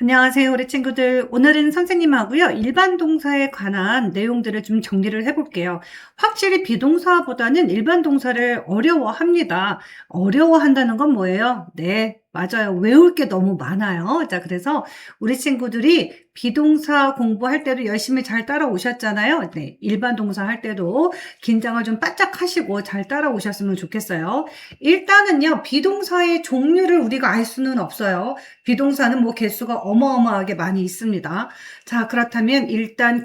안녕하세요, 우리 친구들. 오늘은 선생님하고요, 일반 동사에 관한 내용들을 좀 정리를 해볼게요. 확실히 비동사보다는 일반 동사를 어려워합니다. 어려워한다는 건 뭐예요? 네, 맞아요. 외울 게 너무 많아요. 자, 그래서 우리 친구들이 비동사 공부할 때도 열심히 잘 따라오셨잖아요. 네, 일반 동사 할 때도 긴장을 좀 바짝 하시고 잘 따라오셨으면 좋겠어요. 일단은요, 비동사의 종류를 우리가 알 수는 없어요. 비동사는 뭐 개수가 어마어마하게 많이 있습니다. 자, 그렇다면 일단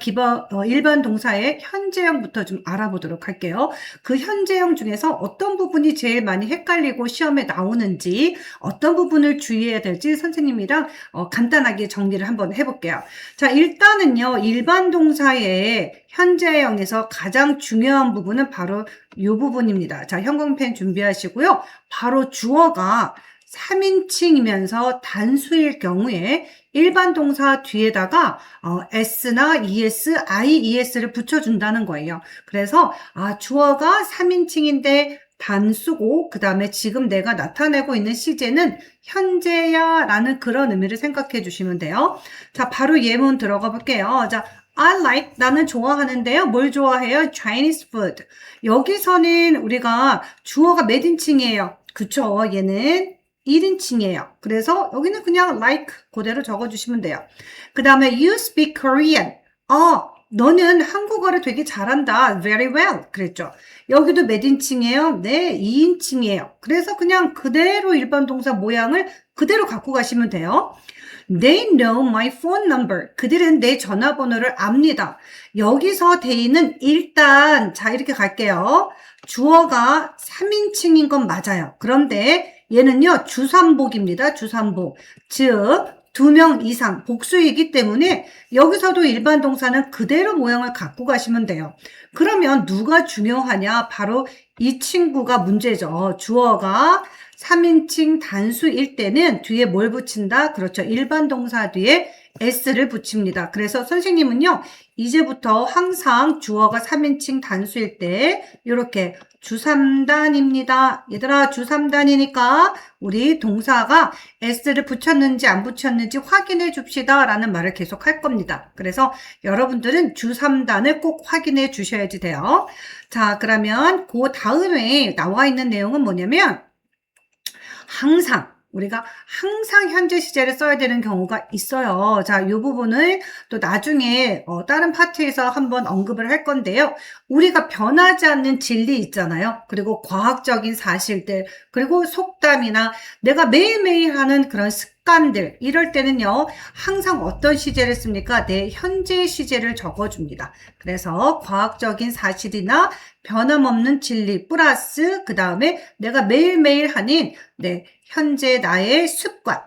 일반 동사의 현재형부터 좀 알아보도록 할게요. 그 현재형 중에서 어떤 부분이 제일 많이 헷갈리고 시험에 나오는지, 어떤 부분을 주의해야 될지 선생님이랑 간단하게 정리를 한번 해볼게요. 자, 일단은요, 일반 동사의 현재형에서 가장 중요한 부분은 바로 이 부분입니다. 자, 형광펜 준비하시고요. 바로 주어가 3인칭이면서 단수일 경우에 일반 동사 뒤에다가 s나 es, ies를 붙여준다는 거예요. 그래서 주어가 3인칭인데 단수고 그 다음에 지금 내가 나타내고 있는 시제는 현재야 라는 그런 의미를 생각해 주시면 돼요. 자, 바로 예문 들어가 볼게요. 자, I like, 나는 좋아하는데요. 뭘 좋아해요? Chinese food. 여기서는 우리가 주어가 몇 인칭이에요? 그쵸? 얘는 1인칭이에요. 그래서 여기는 그냥 like 그대로 적어주시면 돼요. 그 다음에 you speak Korean. 너는 한국어를 되게 잘한다. Very well. 그랬죠. 여기도 몇 인칭이에요? 네, 2인칭이에요. 그래서 그냥 그대로 일반 동사 모양을 그대로 갖고 가시면 돼요. They know my phone number. 그들은 내 전화번호를 압니다. 여기서 they는 일단 자 이렇게 갈게요. 주어가 3인칭인 건 맞아요. 그런데 얘는요 주산복입니다. 주산복. 즉 2명 이상 복수이기 때문에 여기서도 일반 동사는 그대로 모양을 갖고 가시면 돼요. 그러면 누가 중요하냐? 바로 이 친구가 문제죠. 주어가 3인칭 단수일 때는 뒤에 뭘 붙인다? 그렇죠. 일반 동사 뒤에 s를 붙입니다. 그래서 선생님은요. 이제부터 항상 주어가 3인칭 단수일 때 이렇게 주3단입니다. 얘들아 주3단이니까 우리 동사가 s를 붙였는지 안 붙였는지 확인해 줍시다 라는 말을 계속 할 겁니다. 그래서 여러분들은 주3단을 꼭 확인해 주셔야지 돼요. 자, 그러면 그 다음에 나와 있는 내용은 뭐냐면 우리가 항상 현재 시제를 써야 되는 경우가 있어요. 자, 이 부분을 또 나중에 다른 파트에서 한번 언급을 할 건데요. 우리가 변하지 않는 진리 있잖아요. 그리고 과학적인 사실들, 그리고 속담이나 내가 매일매일 하는 그런 습관들, 이럴 때는요. 항상 어떤 시제를 씁니까? 내 현재 시제를 적어줍니다. 그래서 과학적인 사실이나 변함없는 진리 플러스 그 다음에 내가 매일매일 하는 현재 나의 습관.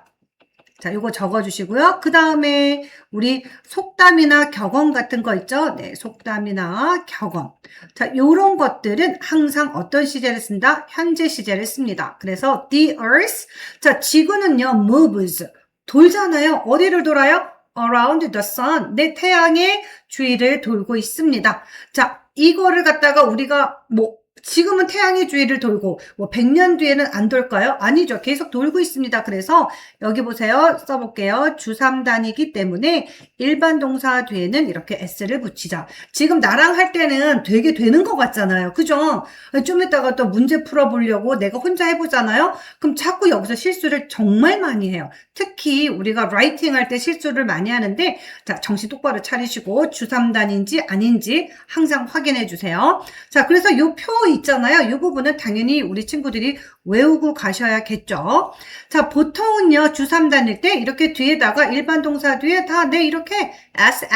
자, 요거 적어주시고요. 그 다음에 우리 속담이나 격언 같은 거 있죠? 네, 속담이나 격언. 자, 요런 것들은 항상 어떤 시제를 쓴다? 현재 시제를 씁니다. 그래서 the earth. 자, 지구는요, moves. 돌잖아요. 어디를 돌아요? around the sun. 내 태양의 주위를 돌고 있습니다. 자, 이거를 갖다가 우리가 지금은 태양의 주위를 돌고 100년 뒤에는 안 돌까요? 아니죠. 계속 돌고 있습니다. 그래서 여기 보세요. 써볼게요. 주3단이기 때문에 일반 동사 뒤에는 이렇게 s를 붙이자. 지금 나랑 할 때는 되게 되는 것 같잖아요. 그죠? 좀 이따가 또 문제 풀어보려고 내가 혼자 해보잖아요. 그럼 자꾸 여기서 실수를 정말 많이 해요. 특히 우리가 라이팅 할 때 실수를 많이 하는데 자, 정신 똑바로 차리시고 주3단인지 아닌지 항상 확인해 주세요. 자, 그래서 요 표 있잖아요. 이 부분은 당연히 우리 친구들이 외우고 가셔야겠죠. 자, 보통은요, 주3단일 때 이렇게 뒤에다가 일반 동사 뒤에 다 이렇게 s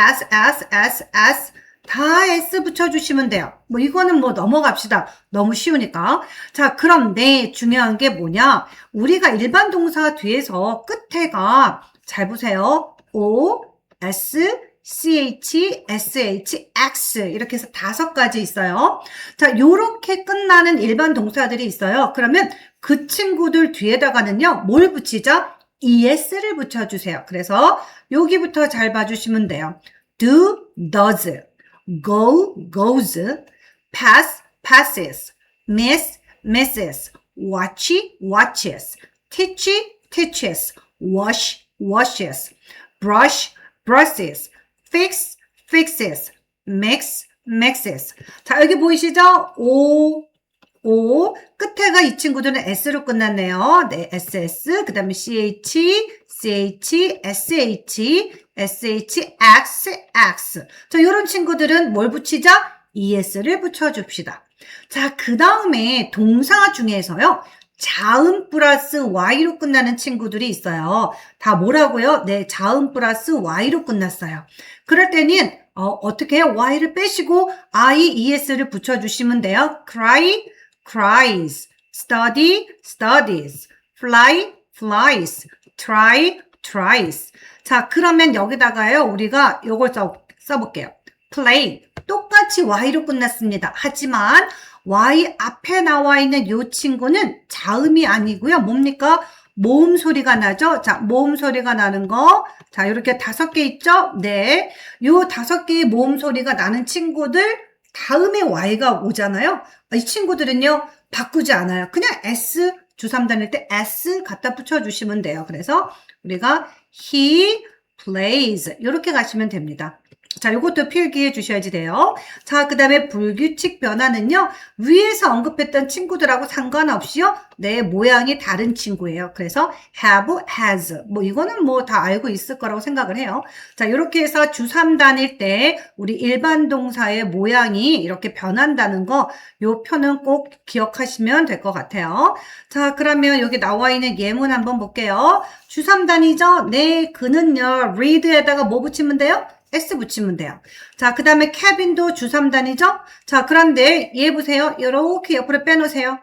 다 s 붙여주시면 돼요. 이거는 넘어갑시다. 너무 쉬우니까. 자, 그런데 중요한 게 뭐냐? 우리가 일반 동사 뒤에서 끝에가 잘 보세요. o, s, ch, sh, x 이렇게 해서 5가지 있어요. 자, 요렇게 끝나는 일반 동사들이 있어요. 그러면 그 친구들 뒤에다가는요. 뭘 붙이죠? es를 붙여주세요. 그래서 여기부터 잘 봐주시면 돼요. do, does, go, goes, pass, passes, miss, misses, watch, watches, teach, teaches, wash, washes, brush, brushes, fix, fixes, mix, mixes. 자, 여기 보이시죠? O, 끝에가 이 친구들은 S로 끝났네요. 네, SS, 그 다음에 CH, SH, X. 자, 요런 친구들은 뭘 붙이자? ES를 붙여줍시다. 자, 그 다음에 동사 중에서요. 자음 플러스 Y로 끝나는 친구들이 있어요. 다 뭐라고요? 네, 자음 플러스 Y로 끝났어요. 그럴 때는 어떻게 해요? Y를 빼시고 ES를 붙여주시면 돼요. cry, cries, study, studies, fly, flies, try, tries. 자, 그러면 여기다가요, 우리가 요걸 써볼게요. play. 똑같이 Y로 끝났습니다. 하지만 Y 앞에 나와 있는 요 친구는 자음이 아니고요. 뭡니까? 모음 소리가 나죠? 자, 모음 소리가 나는 거. 자, 이렇게 5개 있죠? 네. 요 5개의 모음 소리가 나는 친구들 다음에 Y가 오잖아요. 이 친구들은요, 바꾸지 않아요. 그냥 S, 주3 다닐 때 S 갖다 붙여주시면 돼요. 그래서 우리가 he plays 이렇게 가시면 됩니다. 자, 요것도 필기해 주셔야지 돼요. 자, 그 다음에 불규칙 변화는요, 위에서 언급했던 친구들하고 상관없이요, 내 모양이 다른 친구예요. 그래서 have, has. 뭐, 이거는 뭐 다 알고 있을 거라고 생각을 해요. 자, 이렇게 해서 주3 다닐 때 우리 일반 동사의 모양이 이렇게 변한다는 거, 요 표는 꼭 기억하시면 될 것 같아요. 자, 그러면 여기 나와 있는 예문 한번 볼게요. 주3 다니죠? 네, 그는요, read에다가 뭐 붙이면 돼요? S 붙이면 돼요. 자, 그 다음에 케빈도 주3 다니죠? 자, 그런데 얘 보세요. 이렇게 옆으로 빼놓으세요.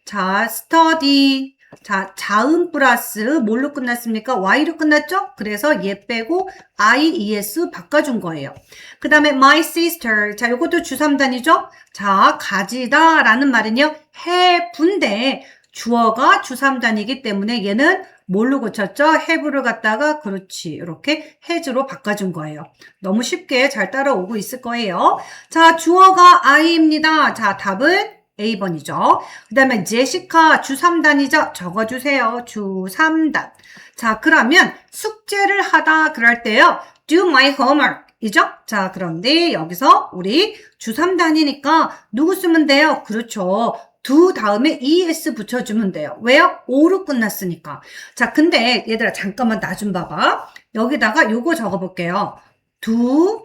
자, study. 자, 자음 플러스 뭘로 끝났습니까? Y로 끝났죠? 그래서 얘 빼고 IES 바꿔준 거예요. 그 다음에 my sister. 자, 요것도 주3 다니죠? 자, 가지다 라는 말은요. 해분데 주어가 주3 단위이기 때문에 얘는 뭘로 고쳤죠? have를 갖다가 그렇지 이렇게 has로 바꿔준 거예요. 너무 쉽게 잘 따라오고 있을 거예요. 자, 주어가 I입니다. 자, 답은 A번이죠. 그 다음에 제시카 주3 단위죠? 적어주세요. 주3단. 자, 그러면 숙제를 하다 그럴 때요. do my homework. 이죠? 자, 그런데 여기서 우리 주3 단위니까 누구 쓰면 돼요? 그렇죠. do 다음에 es 붙여주면 돼요. 왜요? o로 끝났으니까. 자, 근데 얘들아 잠깐만 나 좀 봐봐. 여기다가 요거 적어볼게요. do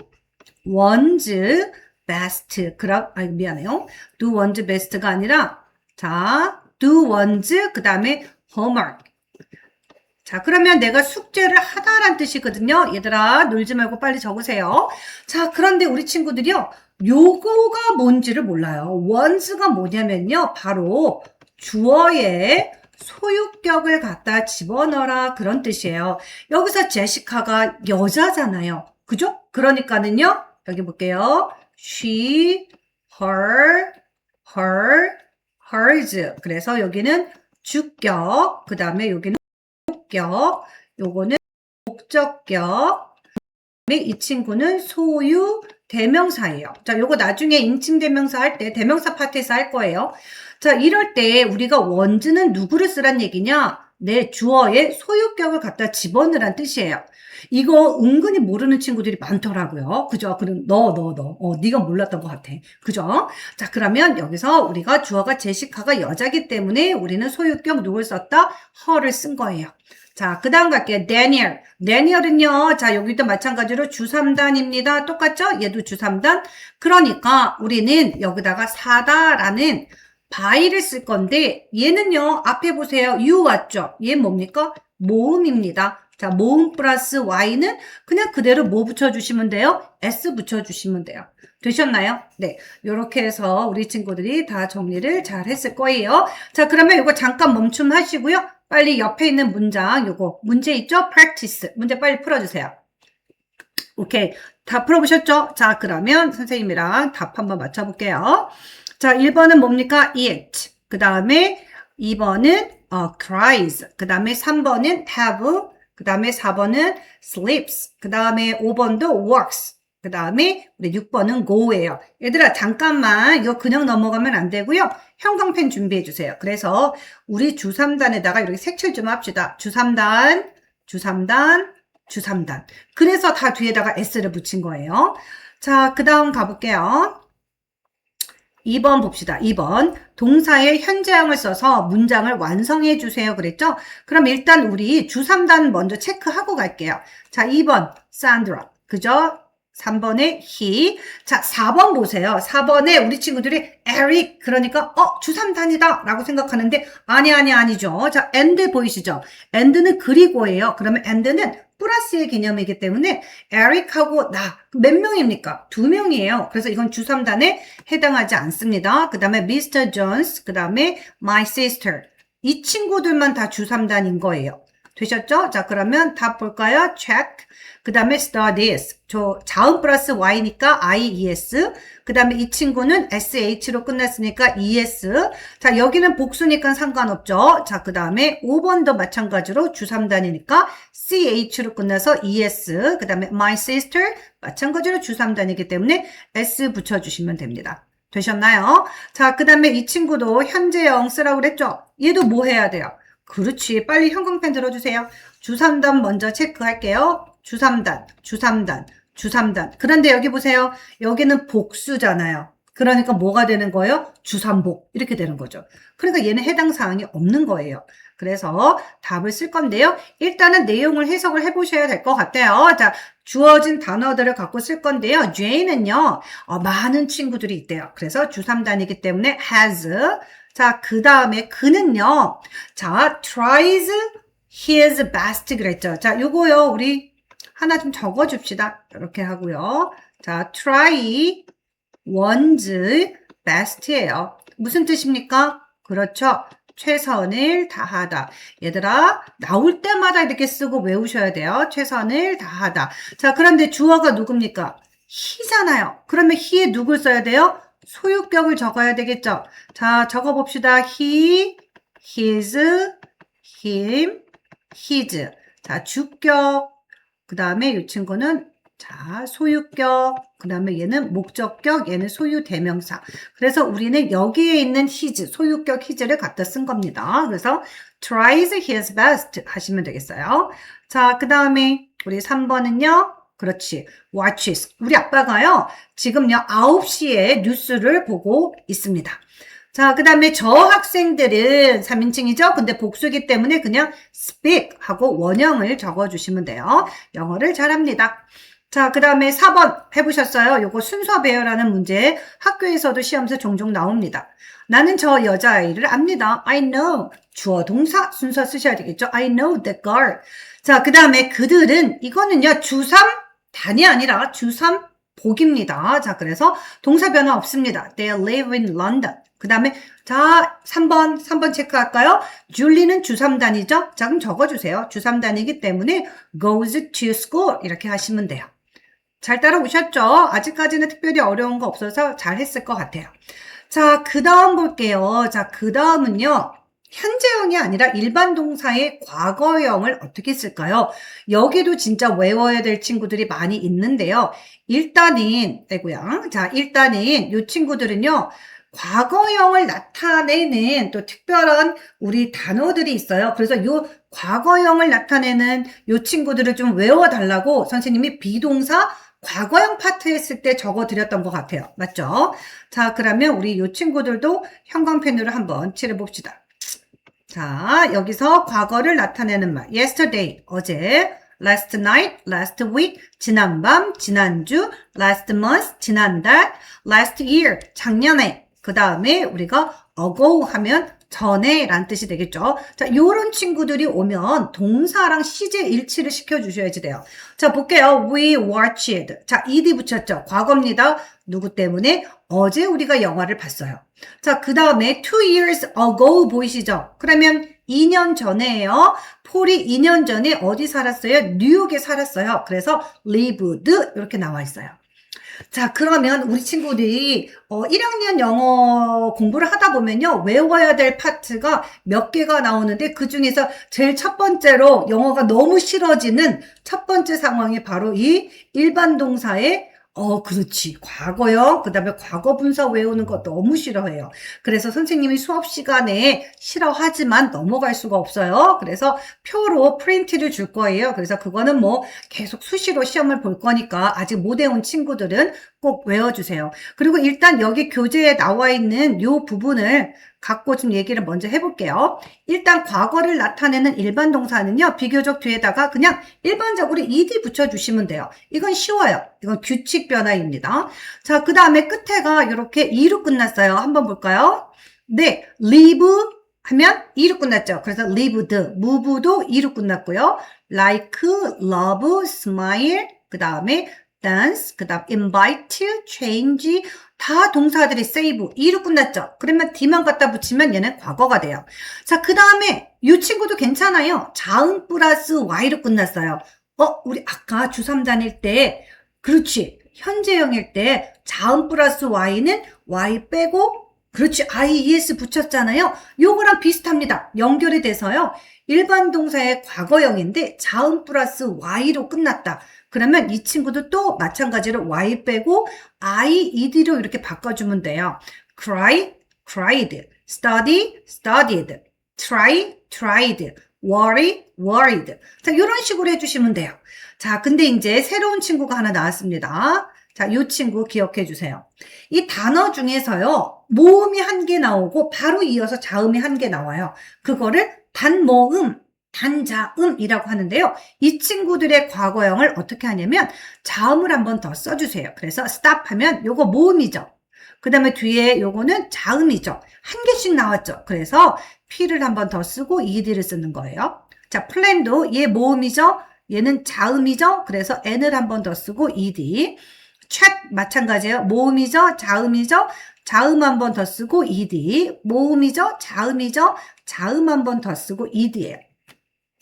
one's best. 미안해요. do one's best가 아니라 자, do one's 그 다음에 homework. 자, 그러면 내가 숙제를 하다란 뜻이거든요. 얘들아, 놀지 말고 빨리 적으세요. 자, 그런데 우리 친구들이요. 요거가 뭔지를 몰라요. once가 뭐냐면요. 바로 주어의 소유격을 갖다 집어넣어라 그런 뜻이에요. 여기서 제시카가 여자잖아요. 그죠? 그러니까는요. 여기 볼게요. she, her, hers. 그래서 여기는 주격, 그 다음에 여기는 격, 요거는 목적격, 이 친구는 소유 대명사예요. 자, 요거 나중에 인칭 대명사 할 때 대명사 파트에서 할 거예요. 자, 이럴 때 우리가 원즈는 누구를 쓰란 얘기냐? 내 주어의 소유격을 갖다 집어넣으란 뜻이에요. 이거 은근히 모르는 친구들이 많더라고요. 그죠? 그럼 네가 몰랐던 것 같아. 그죠? 자, 그러면 여기서 우리가 주어가 제시카가 여자기 때문에 우리는 소유격 누굴 썼다? her를 쓴 거예요. 자, 그 다음 갈게요. 데니얼은요, 자, 여기도 마찬가지로 주3단입니다. 똑같죠? 얘도 주3단. 그러니까 우리는 여기다가 사다라는 by를 쓸 건데, 얘는요, 앞에 보세요. you 왔죠? 얘 뭡니까? 모음입니다. 자, 모음 플러스 y는 그냥 그대로 뭐 붙여주시면 돼요? s 붙여주시면 돼요. 되셨나요? 네. 요렇게 해서 우리 친구들이 다 정리를 잘 했을 거예요. 자, 그러면 이거 잠깐 멈춤하시고요. 빨리 옆에 있는 문장, 요거, 문제 있죠? practice. 문제 빨리 풀어주세요. 오케이. 다 풀어보셨죠? 자, 그러면 선생님이랑 답 한번 맞춰볼게요. 자, 1번은 뭡니까? eat. 그 다음에 2번은 cries. 그 다음에 3번은 have. 그 다음에 4번은 sleeps. 그 다음에 5번도 works. 그 다음에 우리 6번은 go예요. 얘들아 잠깐만 이거 그냥 넘어가면 안 되고요. 형광펜 준비해 주세요. 그래서 우리 주3단에다가 이렇게 색칠 좀 합시다. 주3단 주3단, 주3단. 그래서 다 뒤에다가 s를 붙인 거예요. 자, 그 다음 가볼게요. 2번 봅시다. 2번. 동사의 현재형을 써서 문장을 완성해 주세요. 그랬죠? 그럼 일단 우리 주3단 먼저 체크하고 갈게요. 자, 2번. Sandra. 그죠? 3번에 he. 자, 4번 보세요. 4번에 우리 친구들이 Eric. 그러니까 주3단이다 라고 생각하는데 아니죠. 자, and 보이시죠? and는 그리고예요. 그러면 and는 플러스의 개념이기 때문에 에릭하고 나 몇 명입니까? 2명이에요. 그래서 이건 주3단에 해당하지 않습니다. 그 다음에 Mr. Jones, 그 다음에 My Sister. 이 친구들만 다 주3단인 거예요. 되셨죠? 자, 그러면 답 볼까요? Check. 그 다음에 studies. 저 자음 플러스 y니까 ies. 그 다음에 이 친구는 sh로 끝났으니까 es. 자, 여기는 복수니까 상관없죠. 자, 그 다음에 5번도 마찬가지로 주3단이니까 ch로 끝나서 es. 그 다음에 my sister 마찬가지로 주3단이기 때문에 s 붙여주시면 됩니다. 되셨나요? 자, 그 다음에 이 친구도 현재형 쓰라고 그랬죠? 얘도 뭐 해야 돼요? 그렇지. 빨리 형광펜 들어주세요. 주3단 먼저 체크할게요. 주3단, 주3단, 주3단. 그런데 여기 보세요. 여기는 복수잖아요. 그러니까 뭐가 되는 거예요? 주3복. 이렇게 되는 거죠. 그러니까 얘는 해당 사항이 없는 거예요. 그래서 답을 쓸 건데요. 일단은 내용을 해석을 해보셔야 될 것 같아요. 자, 주어진 단어들을 갖고 쓸 건데요. Jane은요, 많은 친구들이 있대요. 그래서 주3단이기 때문에 has. 자, 그 다음에 그는요. 자, tries his best 그랬죠. 자, 요거요. 우리 하나 좀 적어줍시다. 이렇게 하고요. 자, try one's best예요. 무슨 뜻입니까? 그렇죠. 최선을 다하다. 얘들아, 나올 때마다 이렇게 쓰고 외우셔야 돼요. 최선을 다하다. 자, 그런데 주어가 누굽니까? he잖아요. 그러면 he에 누굴 써야 돼요? 소유격을 적어야 되겠죠. 자, 적어봅시다. he, his, him, his. 자, 주격. 그 다음에 이 친구는 자, 소유격. 그 다음에 얘는 목적격, 얘는 소유 대명사. 그래서 우리는 여기에 있는 his, 소유격 his를 갖다 쓴 겁니다. 그래서 tries his best 하시면 되겠어요. 자, 그 다음에 우리 3번은요. 그렇지. watches. 우리 아빠가요. 지금요. 9시에 뉴스를 보고 있습니다. 자, 그 다음에 저 학생들은 3인칭이죠? 근데 복수기 때문에 그냥 speak 하고 원형을 적어주시면 돼요. 영어를 잘합니다. 자, 그 다음에 4번 해보셨어요? 요거 순서 배열하는 문제 학교에서도 시험에서 종종 나옵니다. 나는 저 여자아이를 압니다. I know. 주어 동사 순서 쓰셔야 되겠죠? I know the girl. 자, 그 다음에 그들은 이거는요. 주3단이 아니라 주3복입니다. 자, 그래서 동사 변화 없습니다. They live in London. 그 다음에 자 3번 체크할까요? 줄리는 주3단이죠? 자, 그럼 적어주세요. 주3단이기 때문에 goes to school 이렇게 하시면 돼요. 잘 따라오셨죠? 아직까지는 특별히 어려운 거 없어서 잘 했을 것 같아요. 자, 그 다음 볼게요. 자, 그 다음은요. 현재형이 아니라 일반 동사의 과거형을 어떻게 쓸까요? 여기도 진짜 외워야 될 친구들이 많이 있는데요. 일단은 이 친구들은요. 과거형을 나타내는 또 특별한 우리 단어들이 있어요. 그래서 요 과거형을 나타내는 요 친구들을 좀 외워달라고 선생님이 비동사 과거형 파트 했을 때 적어드렸던 것 같아요. 맞죠? 자, 그러면 우리 요 친구들도 형광펜으로 한번 칠해봅시다. 자, 여기서 과거를 나타내는 말. yesterday, 어제. last night, last week, 지난밤, 지난주. last month, 지난달. last year, 작년에. 그 다음에 우리가 ago 하면 전에 란 뜻이 되겠죠. 자, 요런 친구들이 오면 동사랑 시제 일치를 시켜주셔야지 돼요. 자, 볼게요. We watched. 자, ed 붙였죠. 과거입니다. 누구 때문에? 어제 우리가 영화를 봤어요. 자, 그 다음에 2 years ago 보이시죠? 그러면 2년 전에요. 폴이 2년 전에 어디 살았어요? 뉴욕에 살았어요. 그래서 lived 이렇게 나와 있어요. 자, 그러면 우리 친구들이 1학년 영어 공부를 하다 보면요. 외워야 될 파트가 몇 개가 나오는데 그중에서 제일 첫 번째로 영어가 너무 싫어지는 첫 번째 상황이 바로 이 일반 동사의 그렇지. 과거형, 그 다음에 과거 분사 외우는 거 너무 싫어해요. 그래서 선생님이 수업 시간에 싫어하지만 넘어갈 수가 없어요. 그래서 표로 프린트를 줄 거예요. 그래서 그거는 뭐 계속 수시로 시험을 볼 거니까 아직 못 외운 친구들은 꼭 외워주세요. 그리고 일단 여기 교재에 나와 있는 요 부분을 갖고 좀 얘기를 먼저 해볼게요. 일단 과거를 나타내는 일반 동사는요, 비교적 뒤에다가 그냥 일반적으로 ed 붙여주시면 돼요. 이건 쉬워요. 이건 규칙 변화입니다. 자, 그 다음에 끝에가 이렇게 e로 끝났어요. 한번 볼까요? 네, live 하면 e로 끝났죠. 그래서 lived, move도 e로 끝났고요. like, love, smile, 그 다음에 dance, 그 다음 invite, change, 다 동사들이 save, e로 끝났죠. 그러면 d만 갖다 붙이면 얘는 과거가 돼요. 자, 그 다음에 이 친구도 괜찮아요. 자음 플러스 y로 끝났어요. 우리 아까 주3 다닐 때, 그렇지. 현재형일 때 자음 플러스 y는 y 빼고, 그렇지. ies 붙였잖아요. 요거랑 비슷합니다. 연결이 돼서요. 일반 동사의 과거형인데 자음 플러스 y로 끝났다. 그러면 이 친구도 또 마찬가지로 y 빼고 ied로 이렇게 바꿔주면 돼요. cry, cried, study, studied, try, tried, worry, worried. 자, 이런 식으로 해주시면 돼요. 자, 근데 이제 새로운 친구가 하나 나왔습니다. 자, 이 친구 기억해 주세요. 이 단어 중에서요, 모음이 한 개 나오고 바로 이어서 자음이 한 개 나와요. 그거를 단모음, 단자음이라고 하는데요. 이 친구들의 과거형을 어떻게 하냐면 자음을 한번 더 써주세요. 그래서 stop 하면 요거 모음이죠. 그 다음에 뒤에 요거는 자음이죠. 한 개씩 나왔죠. 그래서 P를 한번 더 쓰고 ED를 쓰는 거예요. 자, plan도 얘 모음이죠. 얘는 자음이죠. 그래서 N을 한번 더 쓰고 ED. chat 마찬가지예요. 모음이죠. 자음이죠. 자음 한 번 더 쓰고 ed. 모음이죠. 자음이죠. 자음 한 번 더 쓰고 ed예요.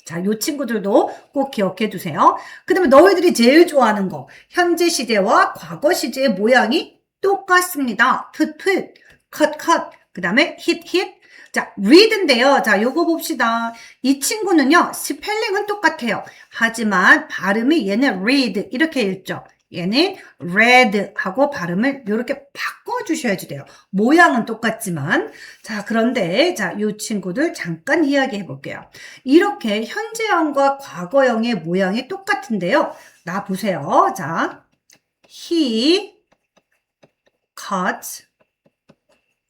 자, 요 친구들도 꼭 기억해 두세요. 그 다음에 너희들이 제일 좋아하는 거. 현재 시제와 과거 시제의 모양이 똑같습니다. put, put, cut, cut. 그 다음에 hit, hit. 자, read인데요. 자, 요거 봅시다. 이 친구는요, 스펠링은 똑같아요. 하지만 발음이 얘는 read 이렇게 읽죠. 얘는 red 하고 발음을 이렇게 바꿔주셔야지 돼요. 모양은 똑같지만. 자, 그런데, 자, 이 친구들 잠깐 이야기해 볼게요. 이렇게 현재형과 과거형의 모양이 똑같은데요. 나 보세요. 자, he cut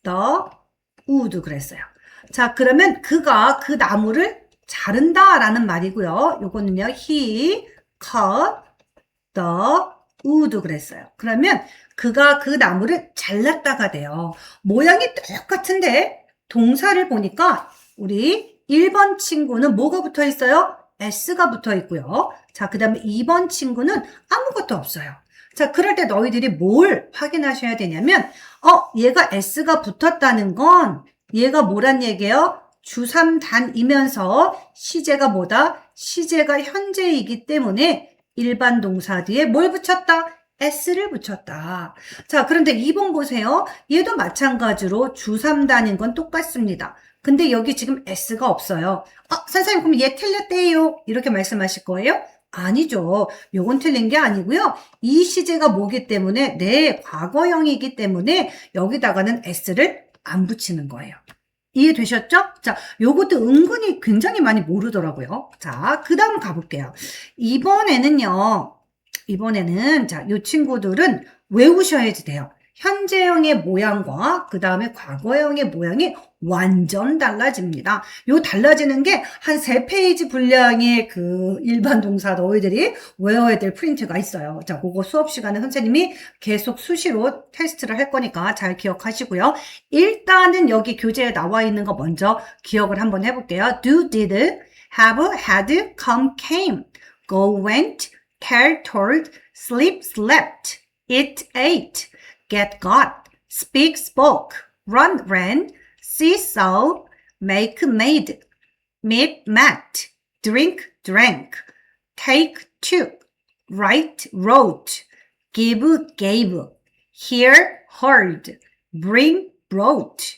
the wood 그랬어요. 자, 그러면 그가 그 나무를 자른다 라는 말이고요. 요거는요, he cut the wood 그랬어요. 그러면 그가 그 나무를 잘랐다가 돼요. 모양이 똑같은데 동사를 보니까 우리 1번 친구는 뭐가 붙어 있어요? s가 붙어 있고요. 자, 그 다음에 2번 친구는 아무것도 없어요. 자, 그럴 때 너희들이 뭘 확인하셔야 되냐면 얘가 s가 붙었다는 건 얘가 뭐란 얘기예요? 주3단이면서 시제가 뭐다? 시제가 현재이기 때문에 일반 동사 뒤에 뭘 붙였다? s를 붙였다. 자, 그런데 2번 보세요. 얘도 마찬가지로 주3단인 건 똑같습니다. 근데 여기 지금 s가 없어요. 선생님 그럼 얘 틀렸대요. 이렇게 말씀하실 거예요? 아니죠. 요건 틀린 게 아니고요. 이 시제가 뭐기 때문에 내 과거형이기 때문에 여기다가는 s를 안 붙이는 거예요. 이해되셨죠? 자, 요것도 은근히 굉장히 많이 모르더라고요. 자, 그 다음 가볼게요. 이번에는, 자, 요 친구들은 외우셔야지 돼요. 현재형의 모양과 그 다음에 과거형의 모양이 완전 달라집니다. 요 달라지는 게 한 3페이지 분량의 그 일반 동사 너희들이 외워야 될 프린트가 있어요. 자, 그거 수업 시간에 선생님이 계속 수시로 테스트를 할 거니까 잘 기억하시고요. 일단은 여기 교재에 나와 있는 거 먼저 기억을 한번 해볼게요. do, did, have, had, come, came, go, went, tell, told, sleep, slept, eat, ate, get, got, speak, spoke, run, ran, see, saw, make, made, meet, met, drink, drank, take, took, write, wrote, give, gave, hear, heard, bring, brought,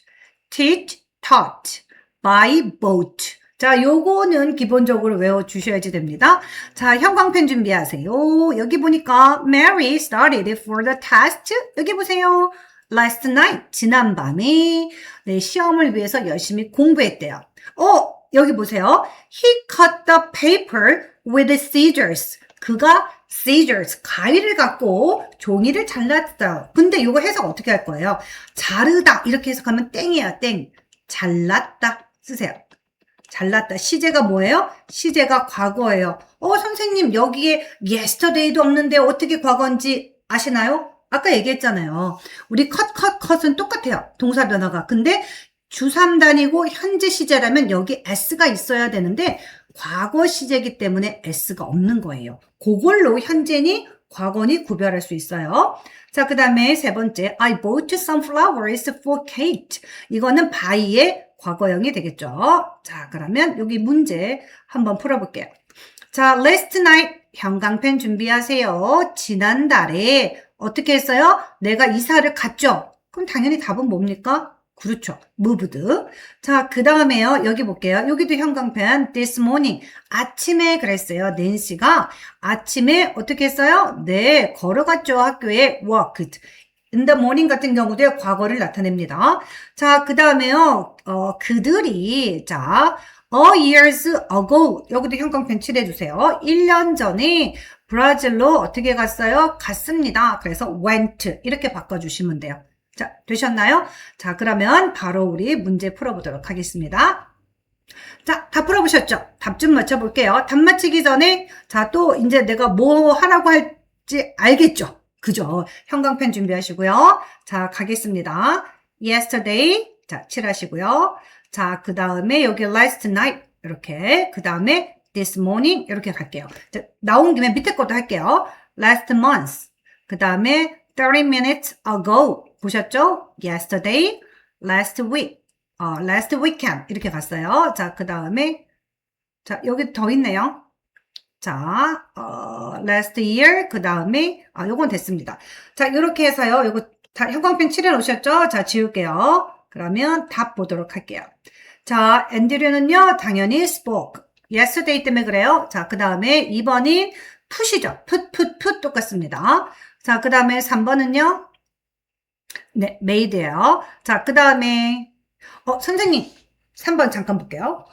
teach, taught, buy, bought, 자, 요거는 기본적으로 외워주셔야지 됩니다. 자, 형광펜 준비하세요. 여기 보니까 Mary studied for the test. 여기 보세요. Last night, 지난밤에 네, 시험을 위해서 열심히 공부했대요. 여기 보세요. He cut the paper with scissors. 그가 scissors, 가위를 갖고 종이를 잘랐어요. 근데 이거 해석 어떻게 할 거예요? 자르다 이렇게 해석하면 땡이에요. 땡. 잘랐다 쓰세요. 잘났다. 시제가 뭐예요? 시제가 과거예요. 선생님 여기에 yesterday도 없는데 어떻게 과거인지 아시나요? 아까 얘기했잖아요. 우리 컷은 똑같아요. 동사 변화가. 근데 주3단이고 현재 시제라면 여기 s가 있어야 되는데 과거 시제이기 때문에 s가 없는 거예요. 그걸로 현재니 과거니 구별할 수 있어요. 자, 그 다음에 세 번째 I bought some flowers for Kate. 이거는 buy의 과거형이 되겠죠. 자, 그러면 여기 문제 한번 풀어볼게요. 자, last night 형광펜 준비하세요. 지난달에 어떻게 했어요? 내가 이사를 갔죠. 그럼 당연히 답은 뭡니까? 그렇죠. moved. 자, 그 다음에요. 여기 볼게요. 여기도 형광펜. this morning. 아침에 그랬어요. 낸시가 아침에 어떻게 했어요? 네, 걸어갔죠. 학교에 walked. in the morning 같은 경우도 과거를 나타냅니다. 자, 그 다음에요. 그들이, 자, a years ago. 여기도 형광펜 칠해주세요. 1년 전에 브라질로 어떻게 갔어요? 갔습니다. 그래서 went. 이렇게 바꿔주시면 돼요. 자, 되셨나요? 자, 그러면 바로 우리 문제 풀어보도록 하겠습니다. 자, 다 풀어보셨죠? 답 좀 맞춰볼게요. 답 맞히기 전에, 자, 또 이제 내가 뭐 하라고 할지 알겠죠? 그죠? 형광펜 준비하시고요. 자, 가겠습니다. yesterday. 자, 칠하시고요. 자, 그 다음에 여기 last night. 이렇게. 그 다음에 this morning. 이렇게 갈게요. 자, 나온 김에 밑에 것도 할게요. last month. 그 다음에 30 minutes ago. 보셨죠? yesterday, last week, last weekend 이렇게 갔어요. 자, 그 다음에 자, 여기 더 있네요. 자, last year, 그 다음에 요건 됐습니다. 자, 이렇게 해서요. 요거 다 형광펜 칠해 놓으셨죠? 자, 지울게요. 그러면 답 보도록 할게요. 자, 앤드류는요, 당연히 spoke. yesterday 때문에 그래요. 자, 그 다음에 2번이 put이죠. put 똑같습니다. 자, 그 다음에 3번은요, 네, made예요. 자, 그 다음에 선생님 3번 잠깐 볼게요.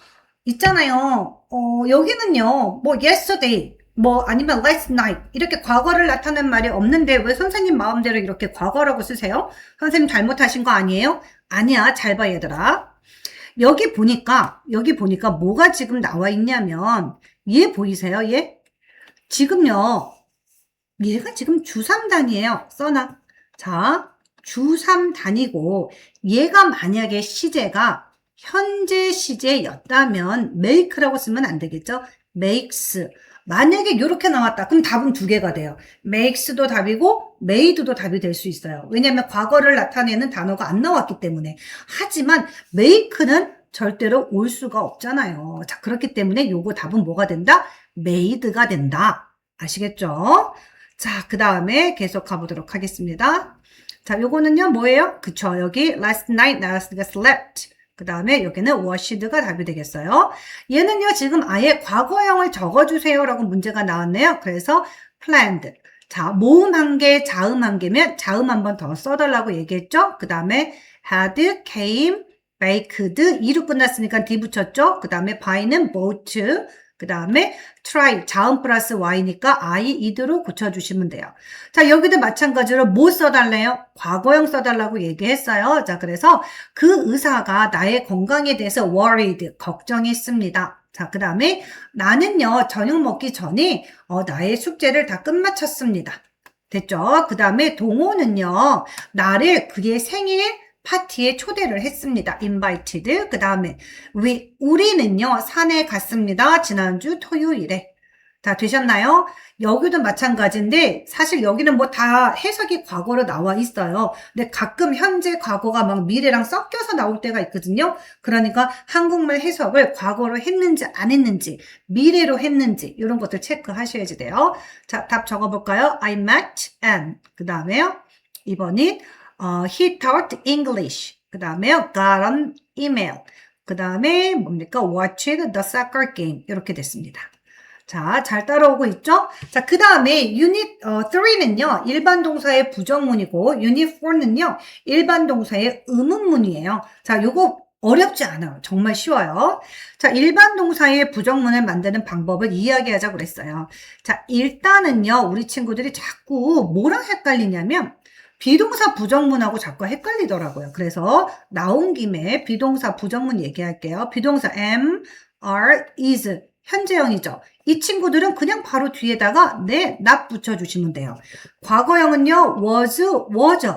있잖아요. 여기는요. 뭐 yesterday 뭐 아니면 last night 이렇게 과거를 나타낸 말이 없는데 왜 선생님 마음대로 이렇게 과거라고 쓰세요? 선생님 잘못하신 거 아니에요? 아니야. 잘 봐 얘들아. 여기 보니까 뭐가 지금 나와 있냐면 얘 보이세요? 얘? 지금요. 얘가 지금 주3단이에요. 써놔. 자, 주3단이고 얘가 만약에 시제가 현재 시제였다면 make라고 쓰면 안 되겠죠? makes. 만약에 이렇게 나왔다. 그럼 답은 두 개가 돼요. makes도 답이고 made도 답이 될 수 있어요. 왜냐하면 과거를 나타내는 단어가 안 나왔기 때문에. 하지만 make는 절대로 올 수가 없잖아요. 자, 그렇기 때문에 요거 답은 뭐가 된다? made가 된다. 아시겠죠? 자, 그 다음에 계속 가보도록 하겠습니다. 자, 요거는요, 뭐예요? 그쵸. 여기 last night, last night slept. 그 다음에 여기는 washed가 답이 되겠어요. 얘는요, 지금 아예 과거형을 적어주세요. 라고 문제가 나왔네요. 그래서 planned. 자, 모음 한 개, 자음 한 개면 자음 한 번 더 써달라고 얘기했죠. 그 다음에 had, came, baked. 2로 끝났으니까 D 붙였죠. 그 다음에 by는 bought. 그 다음에 try, 자음 플러스 y니까 I, id로 고쳐주시면 돼요. 자, 여기도 마찬가지로 뭐 써달래요? 과거형 써달라고 얘기했어요. 자, 그래서 그 의사가 나의 건강에 대해서 worried, 걱정했습니다. 자, 그 다음에 나는요, 저녁 먹기 전에 나의 숙제를 다 끝마쳤습니다. 됐죠? 그 다음에 동호는요, 나를 그의 생일 파티에 초대를 했습니다. invited. 그 다음에 우리는요 산에 갔습니다. 지난주 토요일에. 다 되셨나요? 여기도 마찬가지인데 사실 여기는 뭐 다 해석이 과거로 나와 있어요. 근데 가끔 현재 과거가 막 미래랑 섞여서 나올 때가 있거든요. 그러니까 한국말 해석을 과거로 했는지 안 했는지 미래로 했는지 이런 것들 체크하셔야지 돼요. 자, 답 적어볼까요? I met Anne. 그 다음에요 2번이 he taught English. 그 다음에요 got an email. 그 다음에 뭡니까? watched the soccer game. 이렇게 됐습니다. 자, 잘 따라오고 있죠? 자, 그 다음에 유닛 3는요, 일반 동사의 부정문이고, 유닛 4는요, 일반 동사의 의문문이에요. 자, 요거 어렵지 않아요. 정말 쉬워요. 자, 일반 동사의 부정문을 만드는 방법을 이야기하자고 그랬어요. 자, 일단은요, 우리 친구들이 자꾸 뭐랑 헷갈리냐면, 비동사 부정문하고 자꾸 헷갈리더라고요. 그래서 나온 김에 비동사 부정문 얘기할게요. 비동사 am, are, is. 현재형이죠. 이 친구들은 그냥 바로 뒤에다가 네, not 붙여주시면 돼요. 과거형은요, was, was.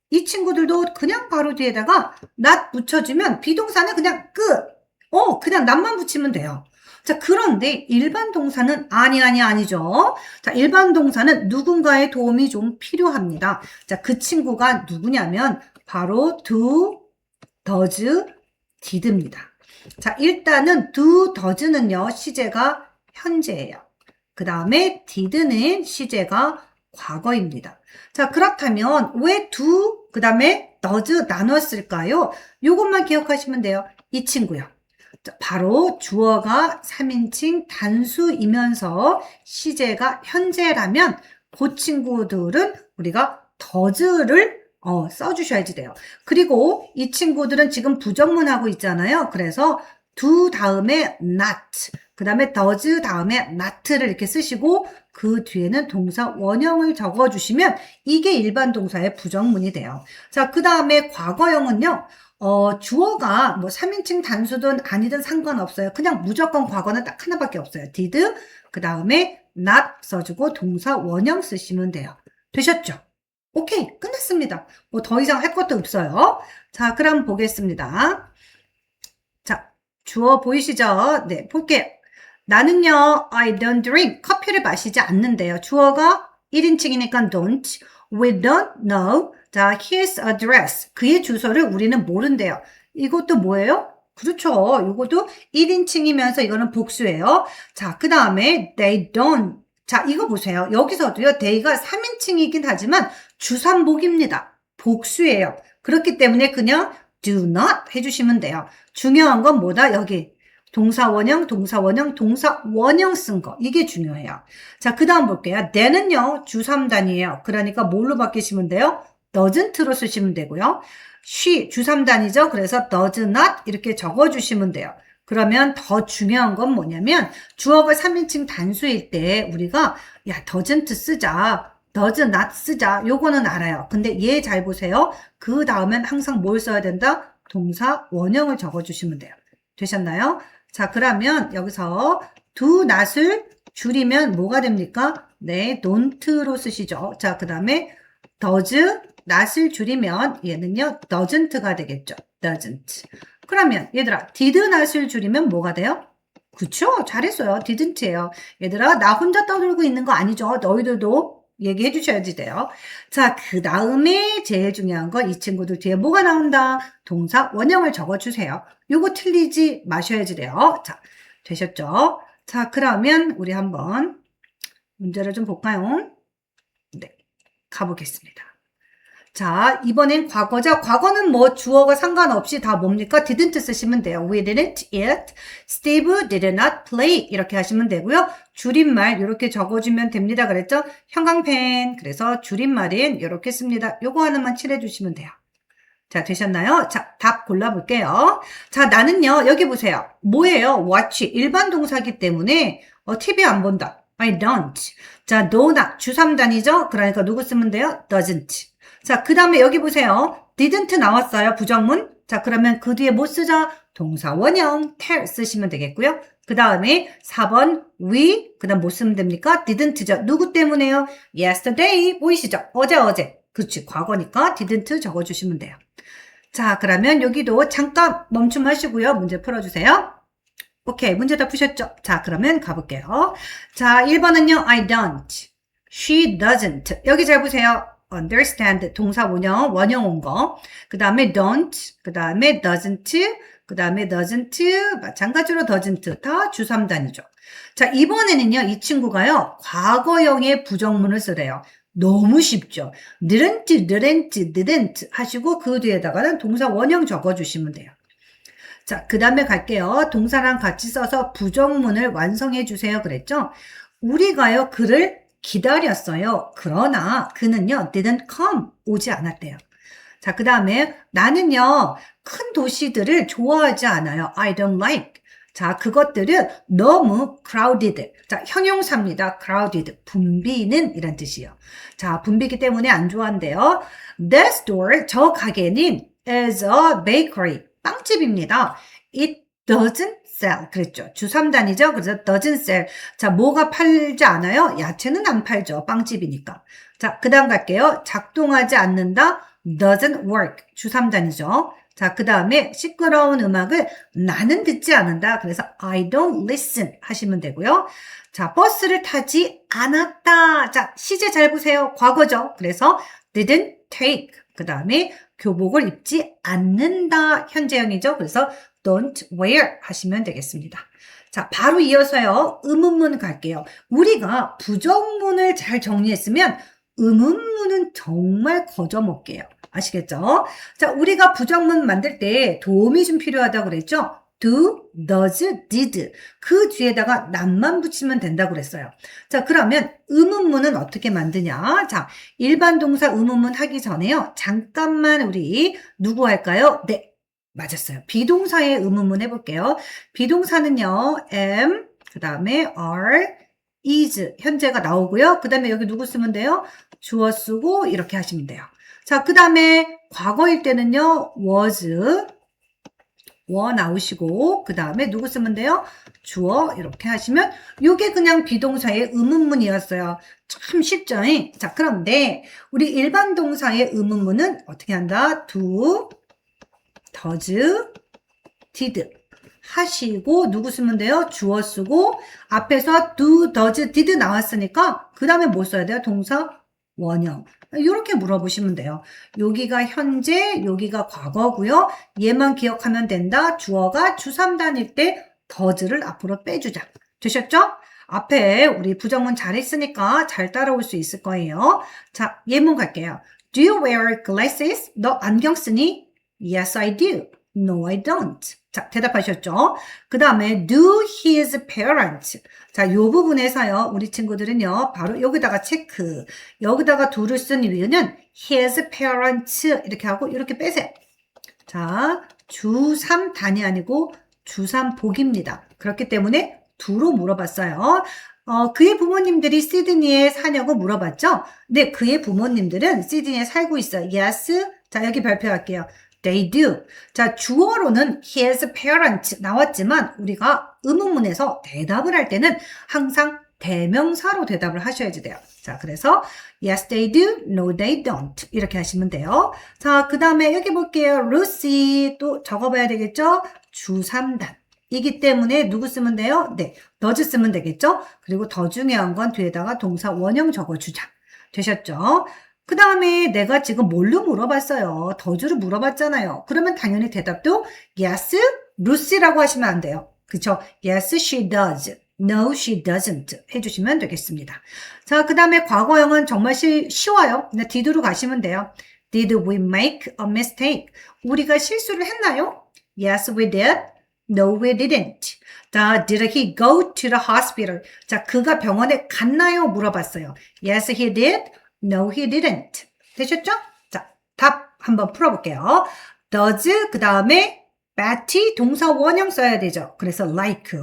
이 친구들도 그냥 바로 뒤에다가 not 붙여주면 비동사는 그냥 끝. 그냥 not만 붙이면 돼요. 자, 그런데 일반 동사는 아니죠. 자, 일반 동사는 누군가의 도움이 좀 필요합니다. 자, 그 친구가 누구냐면 바로 do, does, did입니다. 자, 일단은 do, does는요, 시제가 현재예요. 그 다음에 did는 시제가 과거입니다. 자, 그렇다면 왜 do, 그 다음에 does 나눴을까요? 요것만 기억하시면 돼요. 이 친구요. 자, 바로 주어가 3인칭 단수이면서 시제가 현재라면 그 친구들은 우리가 does를 써주셔야지 돼요. 그리고 이 친구들은 지금 부정문하고 있잖아요. 그래서 do 다음에 not, 그 다음에 does 다음에 not를 이렇게 쓰시고 그 뒤에는 동사 원형을 적어주시면 이게 일반 동사의 부정문이 돼요. 자, 그 다음에 과거형은요. 주어가 뭐 3인칭 단수든 아니든 상관없어요. 그냥 무조건 과거는 딱 하나밖에 없어요. did, 그 다음에 not 써주고 동사 원형 쓰시면 돼요. 되셨죠? 오케이, 끝났습니다. 뭐 더 이상 할 것도 없어요. 자, 그럼 보겠습니다. 자, 주어 보이시죠? 네, 볼게요. 나는요, I don't drink. 커피를 마시지 않는데요. 주어가 1인칭이니까 don't. We don't know. 자, his address. 그의 주소를 우리는 모른대요. 이것도 뭐예요? 그렇죠. 이것도 1인칭이면서 이거는 복수예요. 자, 그 다음에 they don't. 자, 이거 보세요. 여기서도요, they가 3인칭이긴 하지만 주산복입니다. 복수예요. 그렇기 때문에 그냥 do not 해주시면 돼요. 중요한 건 뭐다? 여기. 동사 원형, 동사 원형, 동사 원형 쓴 거. 이게 중요해요. 자, 그 다음 볼게요. then은요, 주3단이에요. 그러니까 뭘로 바뀌시면 돼요? doesn't로 쓰시면 되고요. she, 주3단이죠. 그래서 does not 이렇게 적어주시면 돼요. 그러면 더 중요한 건 뭐냐면 주어가 3인칭 단수일 때 우리가 야, doesn't 쓰자. does not 쓰자. 요거는 알아요. 근데 얘 잘 보세요. 그 다음엔 항상 뭘 써야 된다? 동사 원형을 적어주시면 돼요. 되셨나요? 자, 그러면 여기서 do not을 줄이면 뭐가 됩니까? 네, don't로 쓰시죠. 자, 그 다음에 does not을 줄이면 얘는요, doesn't가 되겠죠. doesn't. 그러면 얘들아, did not을 줄이면 뭐가 돼요? 그쵸? 잘했어요. didn't예요. 얘들아, 나 혼자 떠들고 있는 거 아니죠? 너희들도 얘기해 주셔야지 돼요. 자, 그 다음에 제일 중요한 건 이 친구들 뒤에 뭐가 나온다? 동사 원형을 적어주세요. 요거 틀리지 마셔야지 돼요. 자, 되셨죠? 자, 그러면 우리 한번 문제를 좀 볼까요? 네, 가보겠습니다. 자, 이번엔 과거죠. 과거는 뭐 주어가 상관없이 다 뭡니까? didn't 쓰시면 돼요. We didn't eat. Steve did not play. 이렇게 하시면 되고요. 줄임말 이렇게 적어주면 됩니다. 그랬죠? 형광펜. 그래서 줄임말인 이렇게 씁니다. 요거 하나만 칠해주시면 돼요. 자, 되셨나요? 자, 답 골라볼게요. 자, 나는요. 여기 보세요. 뭐예요? watch. 일반 동사기 때문에 TV 안 본다. I don't. 자, no not. 주3단이죠? 그러니까 누구 쓰면 돼요? doesn't. 자, 그 다음에 여기 보세요. didn't 나왔어요. 부정문. 자, 그러면 그 뒤에 뭐 쓰자? 동사 원형 tell 쓰시면 되겠고요. 그 다음에 4번 we, 그 다음 뭐 쓰면 됩니까? didn't죠. 누구 때문에요? yesterday 보이시죠? 어제. 그렇지. 과거니까 didn't 적어주시면 돼요. 자, 그러면 여기도 잠깐 멈춤하시고요. 문제 풀어주세요. 오케이. 문제 다 푸셨죠? 자, 그러면 가볼게요. 자, 1번은요. I don't. She doesn't. 여기 잘 보세요. understand 동사 원형 온 거. 그 다음에 don't, 그 다음에 doesn't, 그 다음에 doesn't, 마찬가지로 doesn't 다 주3단이죠. 자, 이번에는요, 이 친구가요, 과거형의 부정문을 쓰래요. 너무 쉽죠. didn't 하시고 그 뒤에다가는 동사 원형 적어주시면 돼요. 자, 그 다음에 갈게요. 동사랑 같이 써서 부정문을 완성해 주세요. 그랬죠? 우리가요, 그를 기다렸어요. 그러나 그는요, didn't come. 오지 않았대요. 자, 그 다음에 나는요, 큰 도시들을 좋아하지 않아요. I don't like. 자, 그것들은 너무 crowded. 자, 형용사입니다. crowded. 붐비는 이란 뜻이에요. 자, 붐비기 때문에 안 좋아한대요. That store, 저 가게는 is a bakery. 빵집입니다. It doesn't sell. 그랬죠. 주3단이죠. 그래서 doesn't sell. 자, 뭐가 팔지 않아요? 야채는 안 팔죠. 빵집이니까. 자, 그 다음 갈게요. 작동하지 않는다. doesn't work. 주3단이죠. 자, 그 다음에 시끄러운 음악을 나는 듣지 않는다. 그래서 I don't listen 하시면 되고요. 자, 버스를 타지 않았다. 자, 시제 잘 보세요. 과거죠. 그래서 didn't take. 그 다음에 교복을 입지 않는다. 현재형이죠. 그래서 don't wear 하시면 되겠습니다. 자, 바로 이어서요. 의문문 갈게요. 우리가 부정문을 잘 정리했으면 의문문은 정말 거저먹게요. 아시겠죠? 자, 우리가 부정문 만들 때 도움이 좀 필요하다고 그랬죠? do, does, did. 그 뒤에다가 남만 붙이면 된다고 그랬어요. 자, 그러면 의문문은 어떻게 만드냐? 자, 일반 동사 의문문 하기 전에요. 잠깐만 우리 누구 할까요? 네, 맞았어요. 비동사의 의문문 해볼게요. 비동사는요, am, 그 다음에 are, is, 현재가 나오고요. 그 다음에 여기 누구 쓰면 돼요? 주어 쓰고 이렇게 하시면 돼요. 자, 그 다음에 과거일 때는요, was, were 나오시고 그 다음에 누구 쓰면 돼요? 주어 이렇게 하시면 이게 그냥 비동사의 의문문이었어요. 참 쉽죠? 자, 그런데 우리 일반 동사의 의문문은 어떻게 한다? do, does, did 하시고 누구 쓰면 돼요? 주어 쓰고 앞에서 do, does, did 나왔으니까 그 다음에 뭐 써야 돼요? 동사 원형. 이렇게 물어보시면 돼요. 여기가 현재, 여기가 과거고요. 얘만 기억하면 된다. 주어가 주3단일 때 does를 앞으로 빼주자. 되셨죠? 앞에 우리 부정문 잘했으니까 잘 따라올 수 있을 거예요. 자, 예문 갈게요. Do you wear glasses? 너 안경 쓰니? Yes, I do. No, I don't. 자, 대답하셨죠? 그 다음에 do his parents. 자, 요 부분에서요, 우리 친구들은요, 바로 여기다가 체크. 여기다가 do를 쓴 이유는 his parents 이렇게 하고 이렇게 빼세요. 자, 주3 단이 아니고 주3 복입니다. 그렇기 때문에 do로 물어봤어요. 그의 부모님들이 시드니에 사냐고 물어봤죠? 네, 그의 부모님들은 시드니에 살고 있어요. Yes. 자, 여기 발표할게요. They do. 자, 주어로는 his parents 나왔지만 우리가 의문문에서 대답을 할 때는 항상 대명사로 대답을 하셔야지 돼요. 자, 그래서 yes, they do. No, they don't. 이렇게 하시면 돼요. 자, 그 다음에 여기 볼게요. Lucy 또 적어봐야 되겠죠? 주3단. 이기 때문에 누구 쓰면 돼요? 네, does 쓰면 되겠죠? 그리고 더 중요한 건 뒤에다가 동사 원형 적어주자. 되셨죠? 그 다음에 내가 지금 뭘로 물어봤어요? 더즈로 물어봤잖아요. 그러면 당연히 대답도 yes, Lucy라고 하시면 안 돼요. 그쵸? Yes, she does. No, she doesn't 해주시면 되겠습니다. 자, 그 다음에 과거형은 정말 쉬워요. 그냥 did로 가시면 돼요. Did we make a mistake? 우리가 실수를 했나요? Yes, we did. No, we didn't. 자, did he go to the hospital? 자, 그가 병원에 갔나요? 물어봤어요. Yes, he did. No, he didn't. 되셨죠? 자, 답 한번 풀어볼게요. does, 그 다음에 Betty, 동사 원형 써야 되죠. 그래서 like.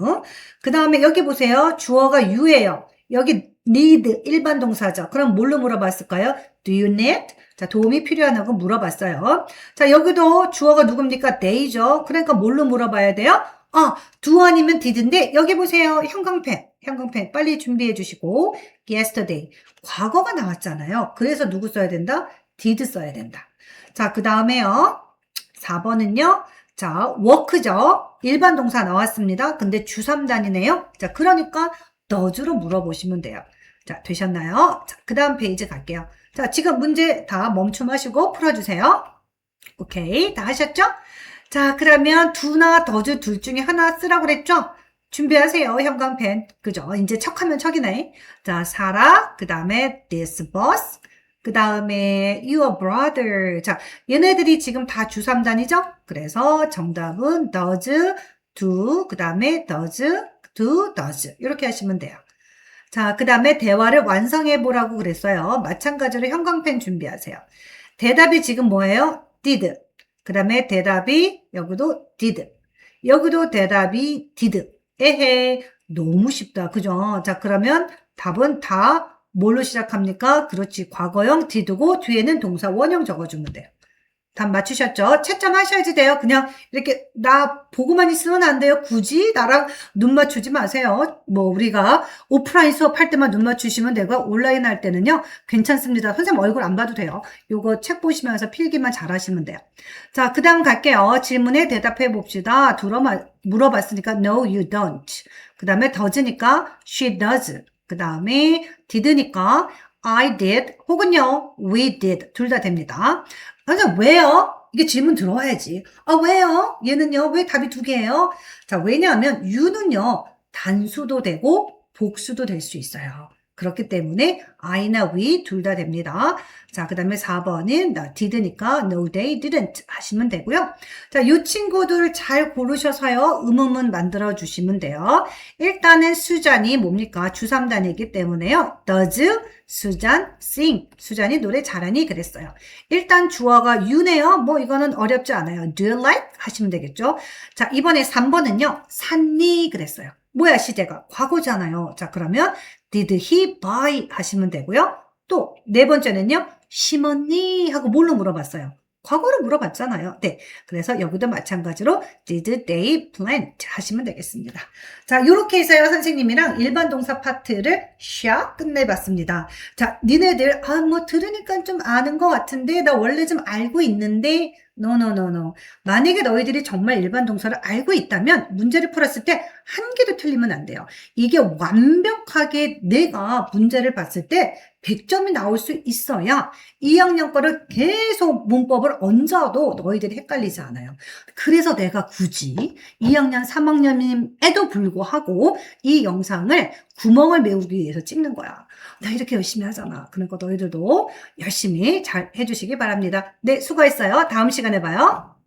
그 다음에 여기 보세요. 주어가 you예요. 여기 need, 일반 동사죠. 그럼 뭘로 물어봤을까요? Do you need? 자, 도움이 필요하냐고 물어봤어요. 자, 여기도 주어가 누굽니까? they죠. 그러니까 뭘로 물어봐야 돼요? do 아니면 did인데 여기 보세요. 형광펜 빨리 준비해 주시고 yesterday 과거가 나왔잖아요. 그래서 누구 써야 된다? did 써야 된다. 자, 그 다음에요. 4번은요. 자, work죠. 일반 동사 나왔습니다. 근데 주3단이네요. 자, 그러니까 does로 물어보시면 돼요. 자, 되셨나요? 자, 그 다음 페이지 갈게요. 자, 지금 문제 다 멈춤하시고 풀어주세요. 오케이, 다 하셨죠? 자, 그러면 do나 does 둘 중에 하나 쓰라고 그랬죠? 준비하세요. 형광펜. 그죠? 이제 척하면 척이네. 자, 사라. 그 다음에 this bus. 그 다음에 your brother. 자, 얘네들이 지금 다 주3단이죠? 그래서 정답은 does, do, 그 다음에 does, do, does. 이렇게 하시면 돼요. 자, 그 다음에 대화를 완성해 보라고 그랬어요. 마찬가지로 형광펜 준비하세요. 대답이 지금 뭐예요? did. 그 다음에 대답이 여기도 did. 여기도 대답이 did. 에헤, 너무 쉽다. 그죠? 자, 그러면 답은 다 뭘로 시작합니까? 그렇지. 과거형 did고 뒤에는 동사 원형 적어주면 돼요. 답 맞추셨죠? 채점 하셔야지 돼요. 그냥 이렇게 나 보고만 있으면 안 돼요. 굳이 나랑 눈 맞추지 마세요. 뭐 우리가 오프라인 수업할 때만 눈 맞추시면 되고 온라인 할 때는요. 괜찮습니다. 선생님 얼굴 안 봐도 돼요. 요거 책 보시면서 필기만 잘 하시면 돼요. 자, 그 다음 갈게요. 질문에 대답해 봅시다. 물어봤으니까 no you don't. 그 다음에 does니까 she does. 그 다음에 did니까 I did 혹은요 we did 둘 다 됩니다. 그래서 왜요? 이게 질문 들어와야지. 아, 왜요? 얘는요, 왜 답이 두 개예요? 자, 왜냐하면 you는요, 단수도 되고 복수도 될 수 있어요. 그렇기 때문에 I나 we 둘 다 됩니다. 자, 그 다음에 4번은 나 did니까 no they didn't 하시면 되고요. 자, 이 친구들 잘 고르셔서요. 의문문 만들어 주시면 돼요. 일단은 수잔이 뭡니까? 주3단이기 때문에요. does 수잔 sing. 수잔이 노래 잘하니 그랬어요. 일단 주어가 you네요. 뭐 이거는 어렵지 않아요. do you like? 하시면 되겠죠. 자, 이번에 3번은요. 샀니? 그랬어요. 뭐야 시제가? 과거잖아요. 자, 그러면 did he buy? 하시면 되고요. 또 네 번째는요. 심었니? 하고 뭘로 물어봤어요? 과거로 물어봤잖아요. 네. 그래서 여기도 마찬가지로 did they plant 하시면 되겠습니다. 자, 요렇게 해서요. 선생님이랑 일반 동사 파트를 샥 끝내봤습니다. 자, 니네들 뭐 들으니까 좀 아는 것 같은데 나 원래 좀 알고 있는데 no. 만약에 너희들이 정말 일반 동사를 알고 있다면 문제를 풀었을 때 한 개도 틀리면 안 돼요. 이게 완벽하게 내가 문제를 봤을 때 100점이 나올 수 있어야 2학년 거를 계속 문법을 얹어도 너희들이 헷갈리지 않아요. 그래서 내가 굳이 2학년, 3학년임에도 불구하고 이 영상을 구멍을 메우기 위해서 찍는 거야. 나 이렇게 열심히 하잖아. 그러니까 너희들도 열심히 잘 해주시기 바랍니다. 네, 수고했어요. 다음 시간에 봐요.